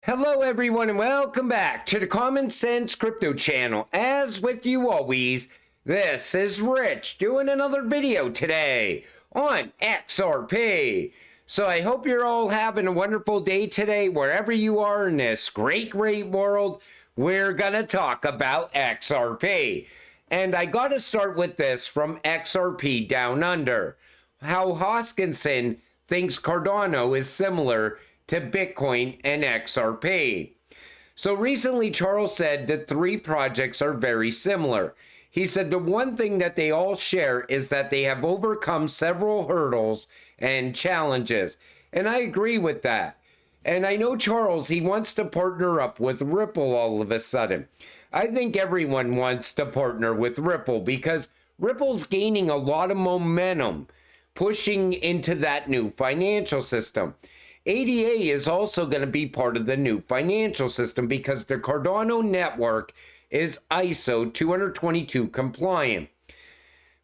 Hello everyone and welcome back to the Common Sense Crypto channel. As with you always, this is Rich doing another video today on XRP. So I hope you're all having a wonderful day today wherever you are in this great world. We're gonna talk about XRP. And I gotta start with this from XRP Down Under. How Hoskinson thinks Cardano is similar to Bitcoin and XRP. So recently Charles said that three projects are very similar. He said the one thing that they all share is that they have overcome several hurdles and challenges. And I agree with that. And I know Charles, he wants to partner up with Ripple all of a sudden. I think everyone wants to partner with Ripple because Ripple's gaining a lot of momentum, pushing into that new financial system. ADA is also going to be part of the new financial system because the Cardano network is ISO 222 compliant.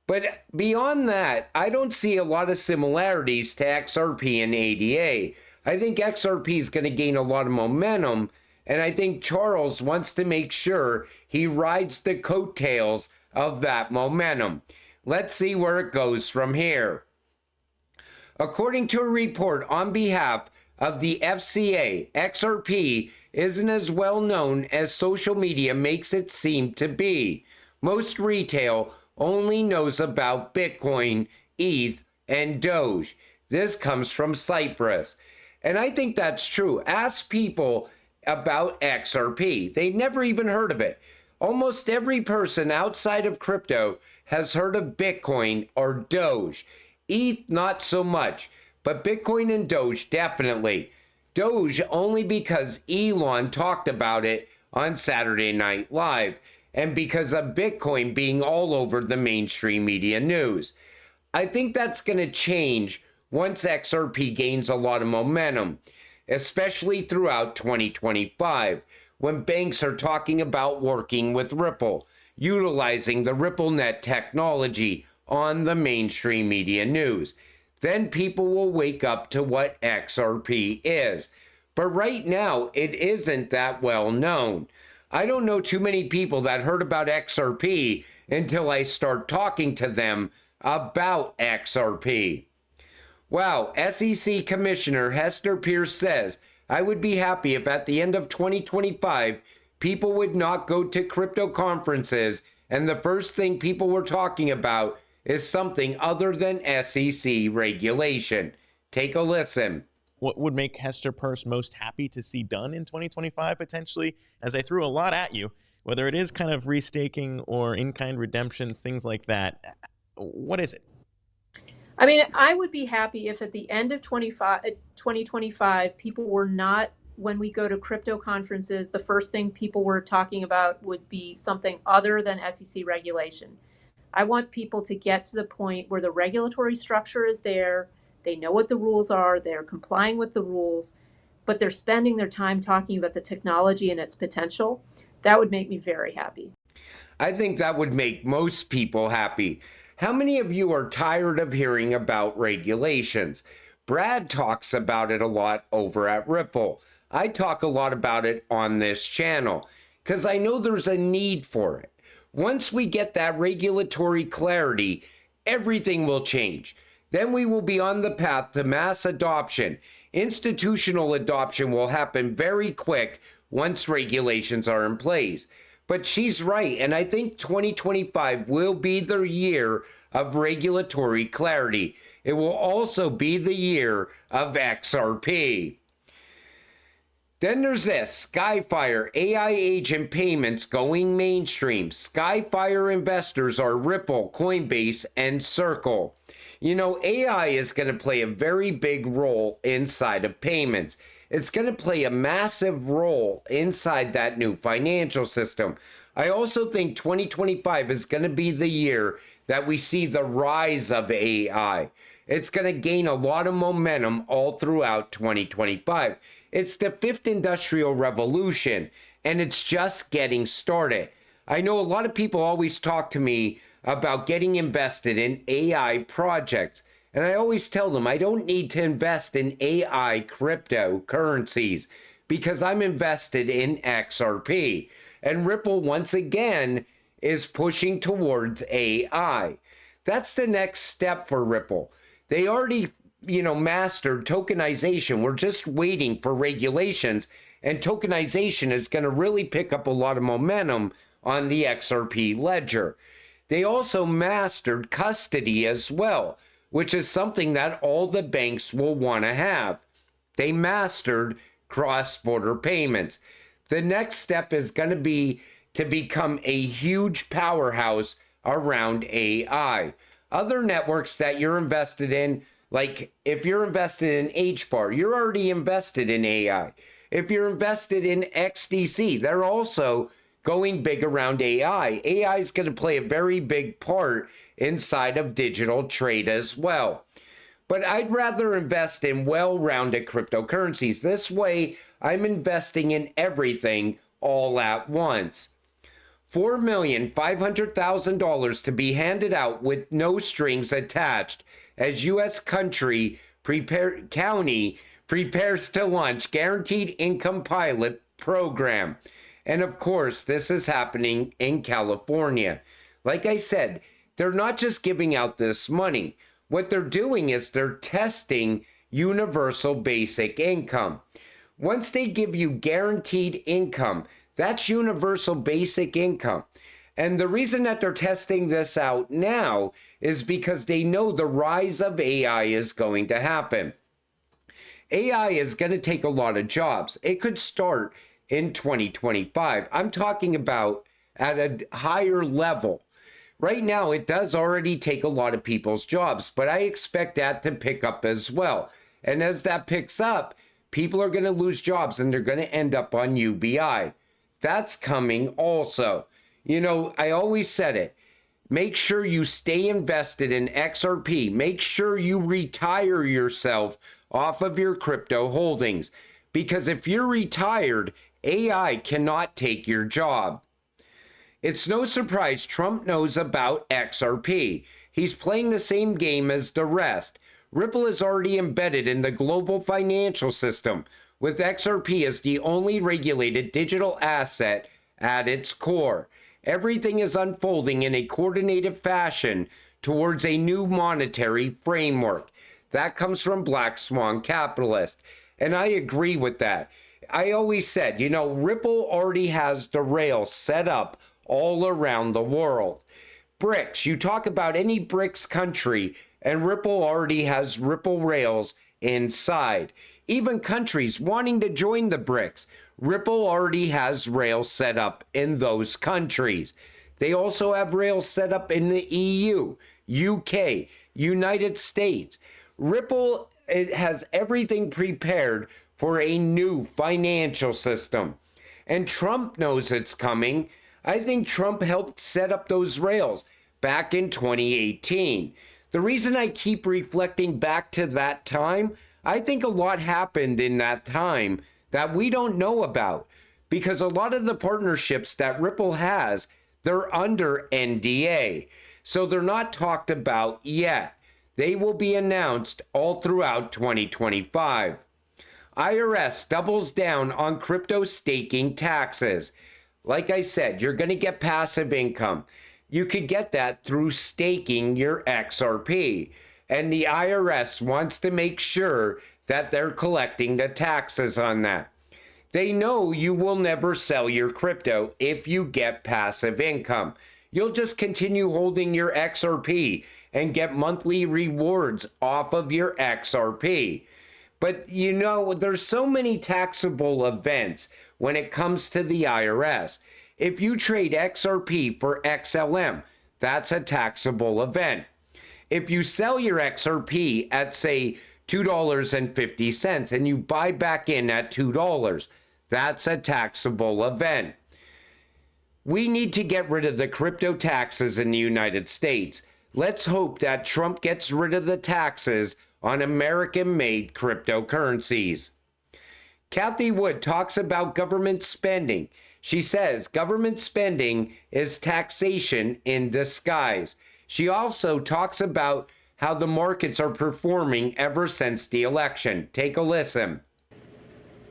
But beyond that, I don't see a lot of similarities to XRP and ADA. I think XRP is going to gain a lot of momentum, and I think Charles wants to make sure he rides the coattails of that momentum. Let's see where it goes from here. According to a report on behalf of the FCA, XRP isn't as well known as social media makes it seem to be. Most retail only knows about Bitcoin, ETH, and Doge. This comes from Cyprus. And I think that's true. Ask people about XRP. They've never even heard of it. Almost every person outside of crypto has heard of Bitcoin or Doge. ETH, not so much, but Bitcoin and Doge, definitely. Doge only because Elon talked about it on Saturday Night Live, and because of Bitcoin being all over the mainstream media news. I think that's going to change once XRP gains a lot of momentum, especially throughout 2025, when banks are talking about working with Ripple, utilizing the RippleNet technology on the mainstream media news. Then people will wake up to what XRP is. But right now, it isn't that well known. I don't know too many people that heard about XRP until I start talking to them about XRP. Wow, SEC Commissioner Hester Peirce says, I would be happy if at the end of 2025, people would not go to crypto conferences and the first thing people were talking about is something other than SEC regulation. Take a listen. What would make Hester Peirce most happy to see done in 2025 potentially? As I threw a lot at you, whether it is kind of restaking or in-kind redemptions, things like that, what is it? I mean, I would be happy if at the end of 2025, people were not, when we go to crypto conferences, the first thing people were talking about would be something other than SEC regulation. I want people to get to the point where the regulatory structure is there, they know what the rules are, they're complying with the rules, but they're spending their time talking about the technology and its potential. That would make me very happy. I think that would make most people happy. How many of you are tired of hearing about regulations? Brad talks about it a lot over at Ripple. I talk a lot about it on this channel because I know there's a need for it. Once we get that regulatory clarity, everything will change. Then we will be on the path to mass adoption. Institutional adoption will happen very quick once regulations are in place. But she's right, and I think 2025 will be the year of regulatory clarity. It will also be the year of XRP. Then there's this, Skyfire, AI agent payments going mainstream. Skyfire investors are Ripple, Coinbase, and Circle. You know, AI is going to play a very big role inside of payments. It's going to play a massive role inside that new financial system. I also think 2025 is going to be the year that we see the rise of AI. It's going to gain a lot of momentum all throughout 2025. It's the fifth industrial revolution, and it's just getting started. I know a lot of people always talk to me about getting invested in AI projects, and I always tell them I don't need to invest in AI cryptocurrencies because I'm invested in XRP. And Ripple, once again, is pushing towards AI. That's the next step for Ripple. They already, mastered tokenization. We're just waiting for regulations, and tokenization is going to really pick up a lot of momentum on the XRP ledger. They also mastered custody as well, which is something that all the banks will want to have. They mastered cross-border payments. The next step is going to be to become a huge powerhouse around AI. Other networks that you're invested in, like if you're invested in HBAR, you're already invested in AI. If you're invested in XDC, they're also going big around AI. AI is going to play a very big part inside of digital trade as well. But I'd rather invest in well-rounded cryptocurrencies. This way, I'm investing in everything all at once. $4,500,000 to be handed out with no strings attached as U.S. county prepares to launch Guaranteed Income Pilot Program. And of course, this is happening in California. Like I said, they're not just giving out this money. What they're doing is they're testing universal basic income. Once they give you guaranteed income, that's universal basic income. And the reason that they're testing this out now is because they know the rise of AI is going to happen. AI is going to take a lot of jobs. It could start in 2025. I'm talking about at a higher level. Right now, it does already take a lot of people's jobs, but I expect that to pick up as well. And as that picks up, people are going to lose jobs and they're going to end up on UBI. That's coming also. I always said it. Make sure you stay invested in XRP. Make sure you retire yourself off of your crypto holdings. Because if you're retired, AI cannot take your job. It's no surprise Trump knows about XRP. He's playing the same game as the rest. Ripple is already embedded in the global financial system, with XRP as the only regulated digital asset at its core. Everything is unfolding in a coordinated fashion towards a new monetary framework. That comes from Black Swan Capitalist. And I agree with that. I always said, Ripple already has the rails set up all around the world. BRICS, you talk about any BRICS country, and Ripple already has Ripple rails inside. Even countries wanting to join the BRICS, Ripple already has rails set up in those countries. They also have rails set up in the EU, UK, United States. Ripple, it has everything prepared for a new financial system. And Trump knows it's coming. I think Trump helped set up those rails back in 2018. The reason I keep reflecting back to that time, I think a lot happened in that time that we don't know about, because a lot of the partnerships that Ripple has, they're under NDA. So they're not talked about yet. They will be announced all throughout 2025. IRS doubles down on crypto staking taxes. Like I said, you're going to get passive income. You could get that through staking your XRP. And the IRS wants to make sure that they're collecting the taxes on that. They know you will never sell your crypto if you get passive income. You'll just continue holding your XRP and get monthly rewards off of your XRP. But there's so many taxable events when it comes to the IRS. If you trade XRP for XLM, that's a taxable event. If you sell your XRP at, say, $2.50 and you buy back in at $2, that's a taxable event. We need to get rid of the crypto taxes in the United States. Let's hope that Trump gets rid of the taxes on American-made cryptocurrencies. Kathy Wood talks about government spending. She says government spending is taxation in disguise. She also talks about how the markets are performing ever since the election. Take a listen.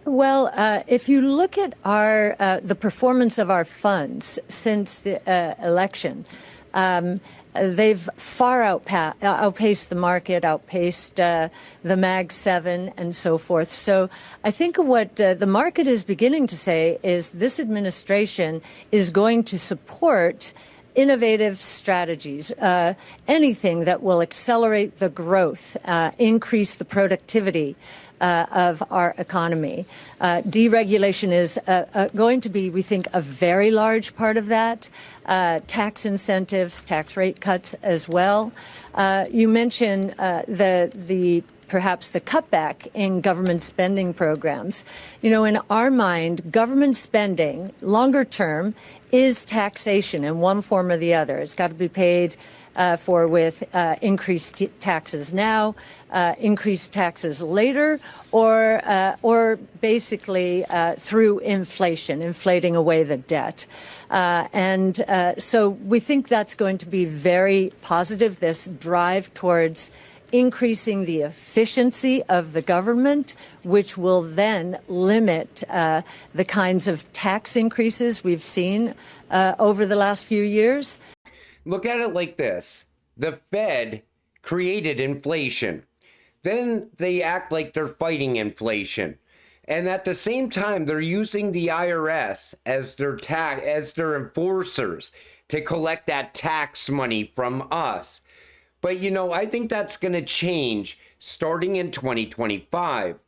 Well, if you look at the performance of our funds since the election, they've far outpaced the market, outpaced the Mag 7 and so forth. So I think what the market is beginning to say is this administration is going to support innovative strategies, anything that will accelerate the growth, increase the productivity of our economy. Deregulation is going to be, we think, a very large part of that. Tax incentives, tax rate cuts as well. You mentioned perhaps the cutback in government spending programs. You know, in our mind, government spending, longer term, is taxation in one form or the other. It's got to be paid for with increased taxes now, increased taxes later, or basically through inflation, inflating away the debt. So we think that's going to be very positive, this drive towards increasing the efficiency of the government, which will then limit the kinds of tax increases we've seen over the last few years. Look at it like this. The Fed created inflation. Then they act like they're fighting inflation. And at the same time, they're using the IRS as their enforcers to collect that tax money from us. But, you know, I think that's going to change starting in 2025.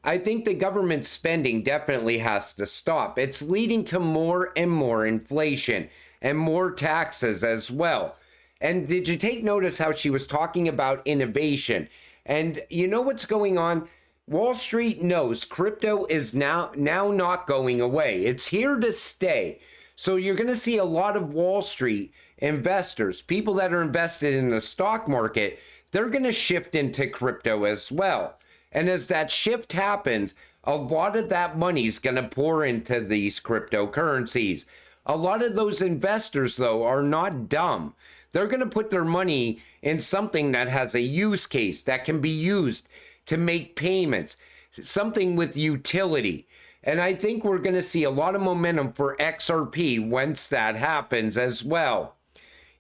I think the government spending definitely has to stop. It's leading to more and more inflation and more taxes as well. And did you take notice how she was talking about innovation? And you know what's going on? Wall Street knows crypto is now not going away. It's here to stay. So you're going to see a lot of Wall Street investors, people that are invested in the stock market, they're going to shift into crypto as well. And as that shift happens, a lot of that money is going to pour into these cryptocurrencies. A lot of those investors, though, are not dumb. They're going to put their money in something that has a use case that can be used to make payments, something with utility. And I think we're going to see a lot of momentum for XRP once that happens as well.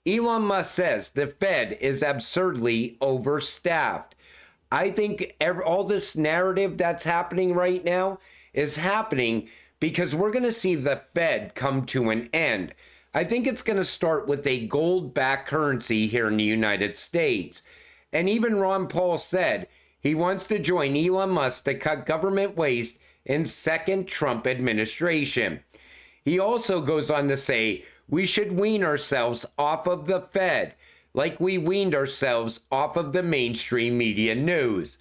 Elon Musk says the Fed is absurdly overstaffed. I think all this narrative that's happening right now is happening because we're going to see the Fed come to an end. I think it's going to start with a gold-backed currency here in the United States. And even Ron Paul said he wants to join Elon Musk to cut government waste in second Trump administration. He also goes on to say we should wean ourselves off of the Fed like we weaned ourselves off of the mainstream media news.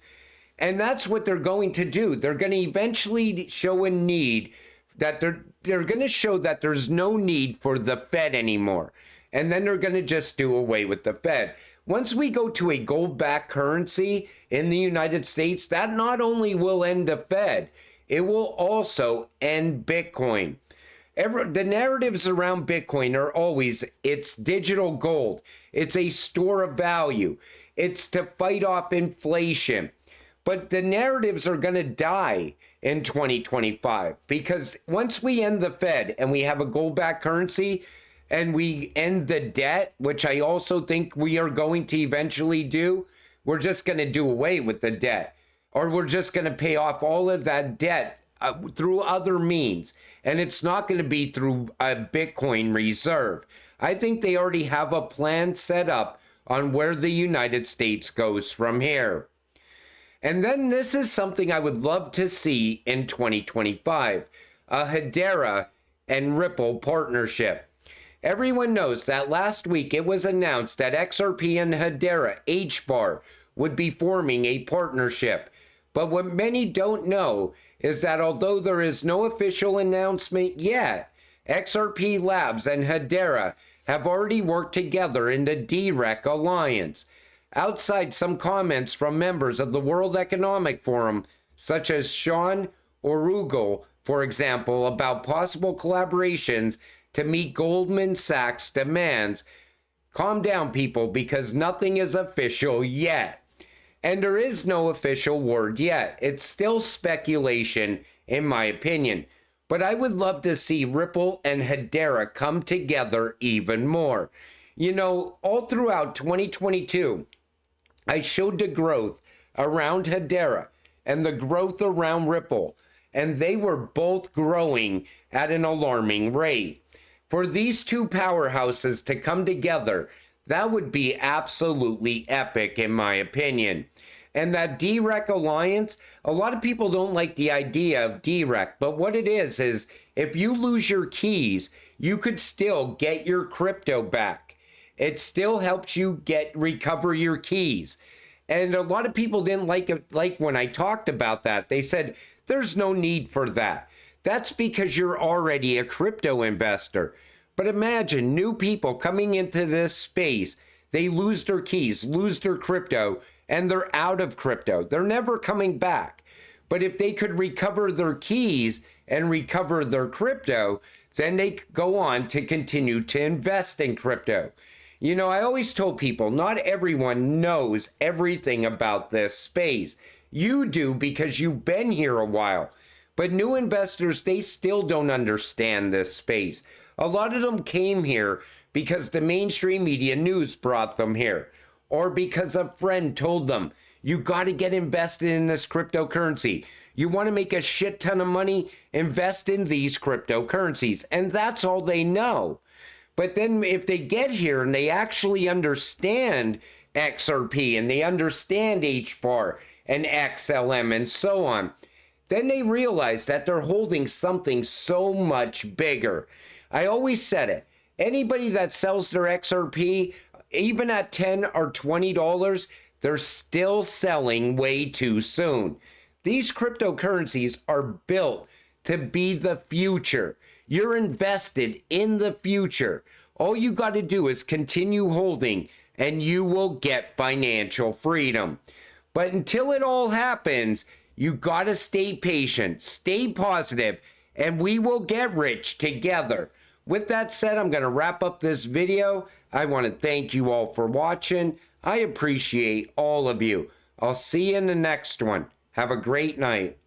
And that's what they're going to do. They're going to eventually show a need that they're going to show that there's no need for the Fed anymore. And then they're going to just do away with the Fed. Once we go to a gold-backed currency in the United States, that not only will end the Fed, it will also end Bitcoin. The narratives around Bitcoin are always, it's digital gold. It's a store of value. It's to fight off inflation. But the narratives are going to die in 2025 because once we end the Fed and we have a gold-backed currency and we end the debt, which I also think we are going to eventually do, we're just going to do away with the debt. Or we're just going to pay off all of that debt through other means. And it's not going to be through a Bitcoin reserve. I think they already have a plan set up on where the United States goes from here. And then this is something I would love to see in 2025, a Hadera and Ripple partnership. Everyone knows that last week it was announced that XRP and Hadera HBAR would be forming a partnership. But what many don't know is that although there is no official announcement yet, XRP Labs and Hadera have already worked together in the DREC Alliance. Outside some comments from members of the World Economic Forum, such as Sean Orugel, for example, about possible collaborations to meet Goldman Sachs' demands. Calm down, people, because nothing is official yet. And there is no official word yet. It's still speculation in my opinion. But I would love to see Ripple and Hadera come together even more. You know, all throughout 2022, I showed the growth around Hadera and the growth around Ripple, and they were both growing at an alarming rate. For these two powerhouses to come together, that would be absolutely epic in my opinion. And that DREC alliance, a lot of people don't like the idea of DREC, but what it is if you lose your keys, you could still get your crypto back. It still helps you recover your keys. And a lot of people didn't like when I talked about that. They said, there's no need for that. That's because you're already a crypto investor. But imagine new people coming into this space, they lose their keys, lose their crypto, and they're out of crypto. They're never coming back. But if they could recover their keys and recover their crypto, then they go on to continue to invest in crypto. You know, I always told people, not everyone knows everything about this space. You do because you've been here a while. But new investors, they still don't understand this space. A lot of them came here because the mainstream media news brought them here, or because a friend told them, you got to get invested in this cryptocurrency. You want to make a shit ton of money? Invest in these cryptocurrencies. And that's all they know. But then if they get here and they actually understand XRP and they understand HBAR and XLM and so on, then they realize that they're holding something so much bigger. I always said it. Anybody that sells their XRP, even at $10 or $20, they're still selling way too soon. These cryptocurrencies are built to be the future. You're invested in the future. All you got to do is continue holding and you will get financial freedom. But until it all happens, you got to stay patient, stay positive, and we will get rich together. With that said, I'm going to wrap up this video. I want to thank you all for watching. I appreciate all of you. I'll see you in the next one. Have a great night.